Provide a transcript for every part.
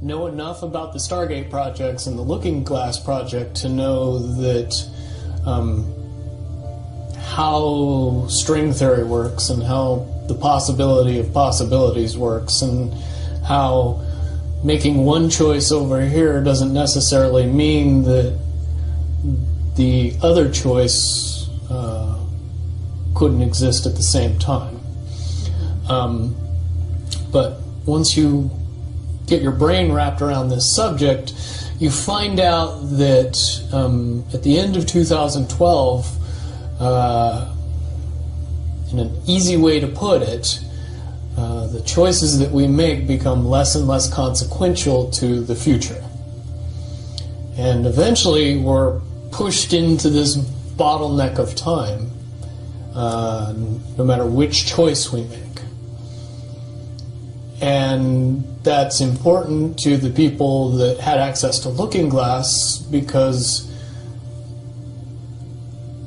know enough about the Stargate projects and the Looking Glass project to know that how string theory works and how the possibility of possibilities works and how making one choice over here doesn't necessarily mean that the other choice couldn't exist at the same time. But once you get your brain wrapped around this subject, you find out that at the end of 2012, in an easy way to put it, the choices that we make become less and less consequential to the future. And eventually we're pushed into this bottleneck of time, no matter which choice we make. And that's important to the people that had access to Looking Glass because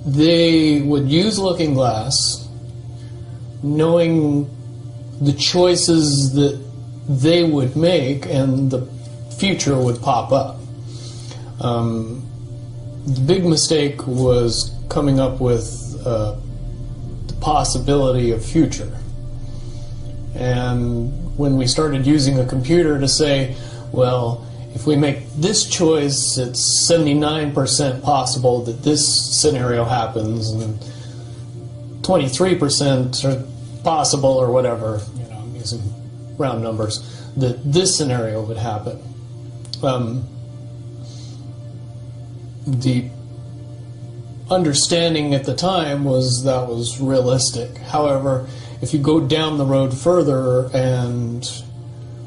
they would use Looking Glass knowing the choices that they would make and the future would pop up. The big mistake was coming up with the possibility of future. And when we started using a computer to say, well, if we make this choice, it's 79% possible that this scenario happens, and 23% are possible, or whatever, I'm using round numbers, that this scenario would happen. The understanding at the time was that was realistic. However, if you go down the road further and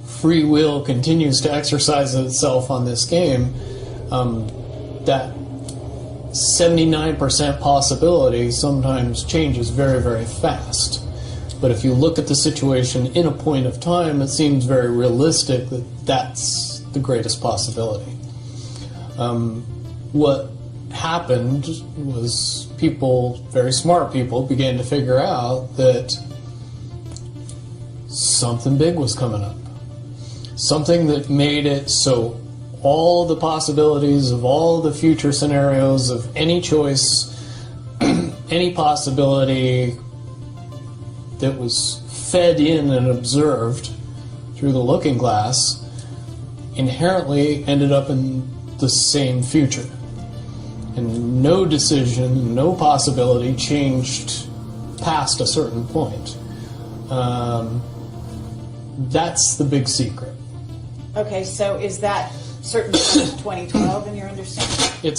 free will continues to exercise itself on this game, that 79% possibility sometimes changes very, very fast. But if you look at the situation in a point of time, it seems very realistic that that's the greatest possibility. What happened was people, very smart people, began to figure out that something big was coming up. Something that made it so all the possibilities of all the future scenarios of any choice, any possibility that was fed in and observed through the Looking Glass inherently ended up in the same future. And no decision, no possibility changed past a certain point. That's the big secret. Okay, so is that certain 2012 in your understanding?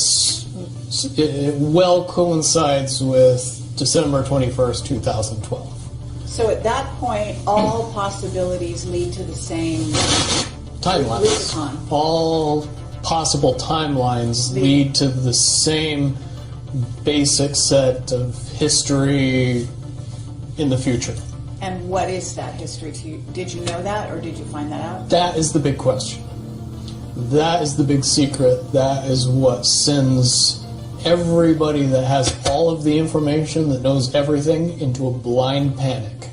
It well coincides with December 21st, 2012. So at that point, all possibilities lead to the same timelines. All possible timelines lead to the same basic set of history in the future. And what is that history to you? Did you know that, or did you find that out? That is the big question. That is the big secret. That is what sends everybody that has all of the information, that knows everything, into a blind panic.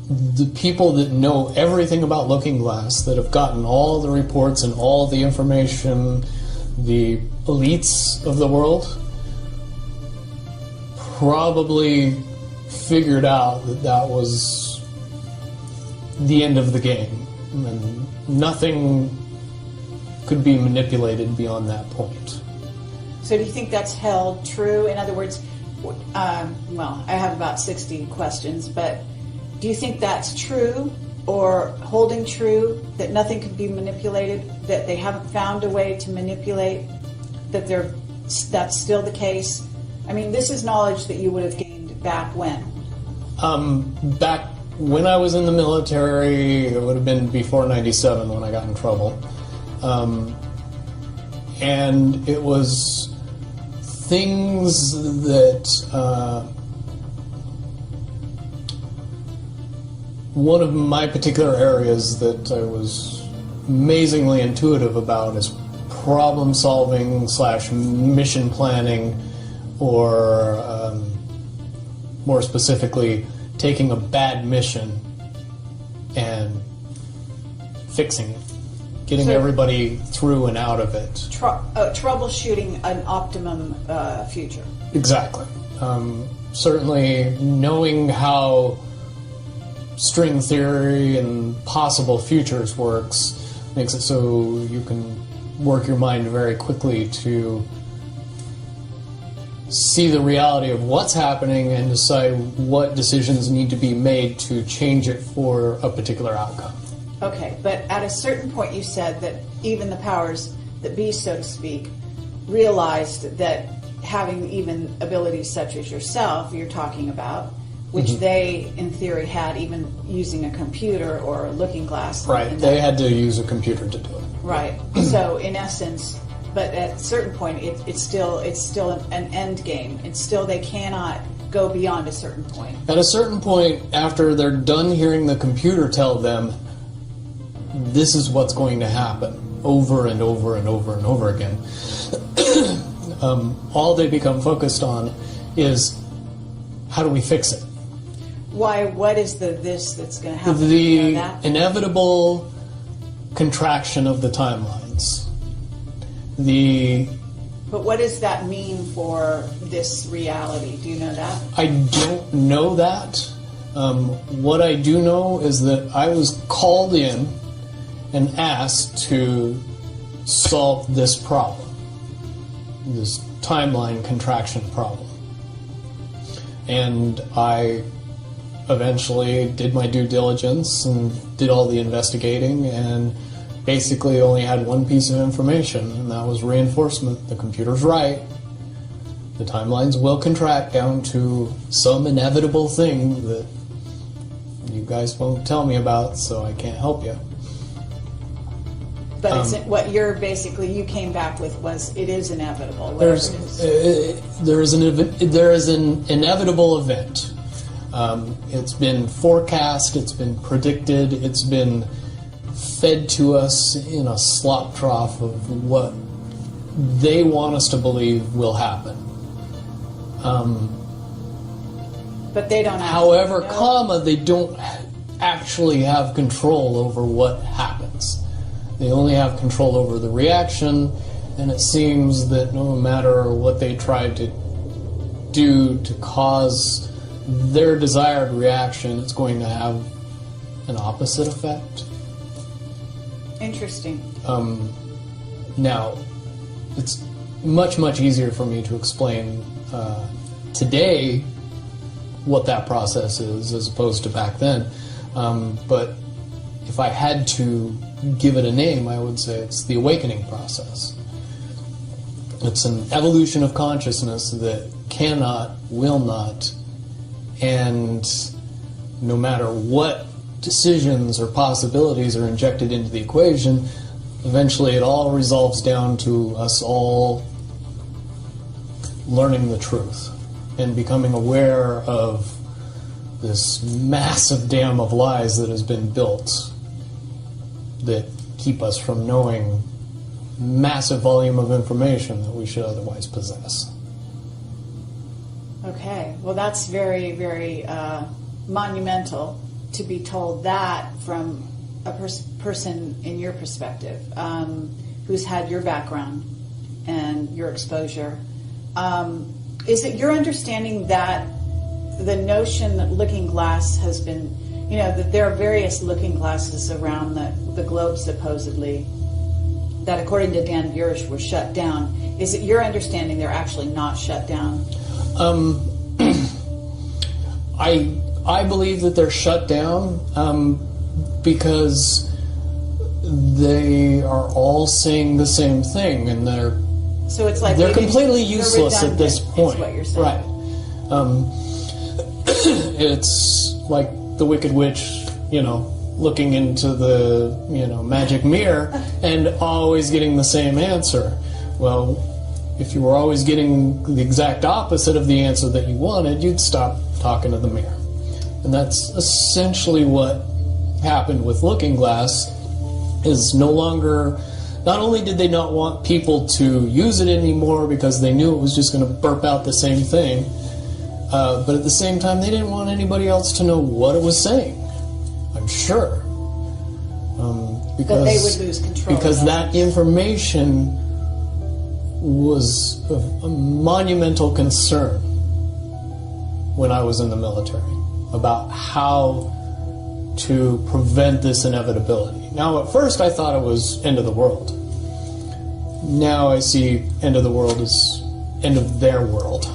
The people that know everything about Looking Glass, that have gotten all the reports and all the information, the elites of the world, probably figured out that that was the end of the game. And nothing could be manipulated beyond that point. So do you think that's held true? In other words, well, I have about 60 questions, but do you think that's true or holding true, that nothing could be manipulated, that they haven't found a way to manipulate, that that's still the case? I mean, this is knowledge that you would have gained back when? Back when I was in the military, it would have been before 97 when I got in trouble. And it was things that one of my particular areas that I was amazingly intuitive about is problem solving / mission planning, or more specifically, taking a bad mission and fixing it, getting So- everybody through and out of it. Troubleshooting an optimum future. Exactly. Certainly knowing how string theory and possible futures works makes it so you can work your mind very quickly to see the reality of what's happening and decide what decisions need to be made to change it for a particular outcome. Okay, but at a certain point you said that even the powers that be, so to speak, realized that having even abilities such as yourself, you're talking about, which they, in theory, had even using a computer or a looking glass. Right. and They that- had to use a computer to do it. Right. So, in essence, but at a certain point, it's still an end game. It's still they cannot go beyond a certain point. At a certain point, after they're done hearing the computer tell them, this is what's going to happen over and over and over and over again, all they become focused on is how do we fix it? Why? What is this that's going to happen? The You know that? inevitable contraction of the timelines. But what does that mean for this reality? Do you know that? I don't know that. What I do know is that I was called in and asked to solve this problem, this timeline contraction problem. And I eventually did my due diligence and did all the investigating and basically only had one piece of information, and that was reinforcement. The computer's right. The timelines will contract down to some inevitable thing that you guys won't tell me about, so I can't help you. But what you came back with was it is inevitable. Whatever There's it is. there is an inevitable event. It's been forecast, it's been predicted, it's been fed to us in a slop trough of what they want us to believe will happen. But they don't. However, know. they don't actually have control over what happens. They only have control over the reaction, and it seems that no matter what they try to do to cause their desired reaction, it's going to have an opposite effect. Interesting. Now, it's much, much easier for me to explain today what that process is as opposed to back then. But if I had to give it a name, I would say it's the awakening process. It's an evolution of consciousness that cannot, will not, and no matter what decisions or possibilities are injected into the equation, eventually it all resolves down to us all learning the truth and becoming aware of this massive dam of lies that has been built that keep us from knowing massive volume of information that we should otherwise possess. Okay. Well, that's very, very monumental to be told that from a person in your perspective, who's had your background and your exposure. Is it your understanding that the notion that Looking Glass has been, that there are various looking glasses around the globe supposedly, that according to Dan Burish were shut down. Is it your understanding they're actually not shut down? I believe that they're shut down because they are all saying the same thing, and So it's like they're maybe completely they're useless at this redundant, point. is what you're saying. Right. It's like the Wicked Witch, looking into the, magic mirror and always getting the same answer. Well, if you were always getting the exact opposite of the answer that you wanted, you'd stop talking to the mirror. And that's essentially what happened with Looking Glass, is not only did they not want people to use it anymore because they knew it was just going to burp out the same thing, but at the same time they didn't want anybody else to know what it was saying, I'm sure. because they would lose control. Because that information was a monumental concern when I was in the military about how to prevent this inevitability. Now, at first I thought it was end of the world. Now I see end of the world as end of their world.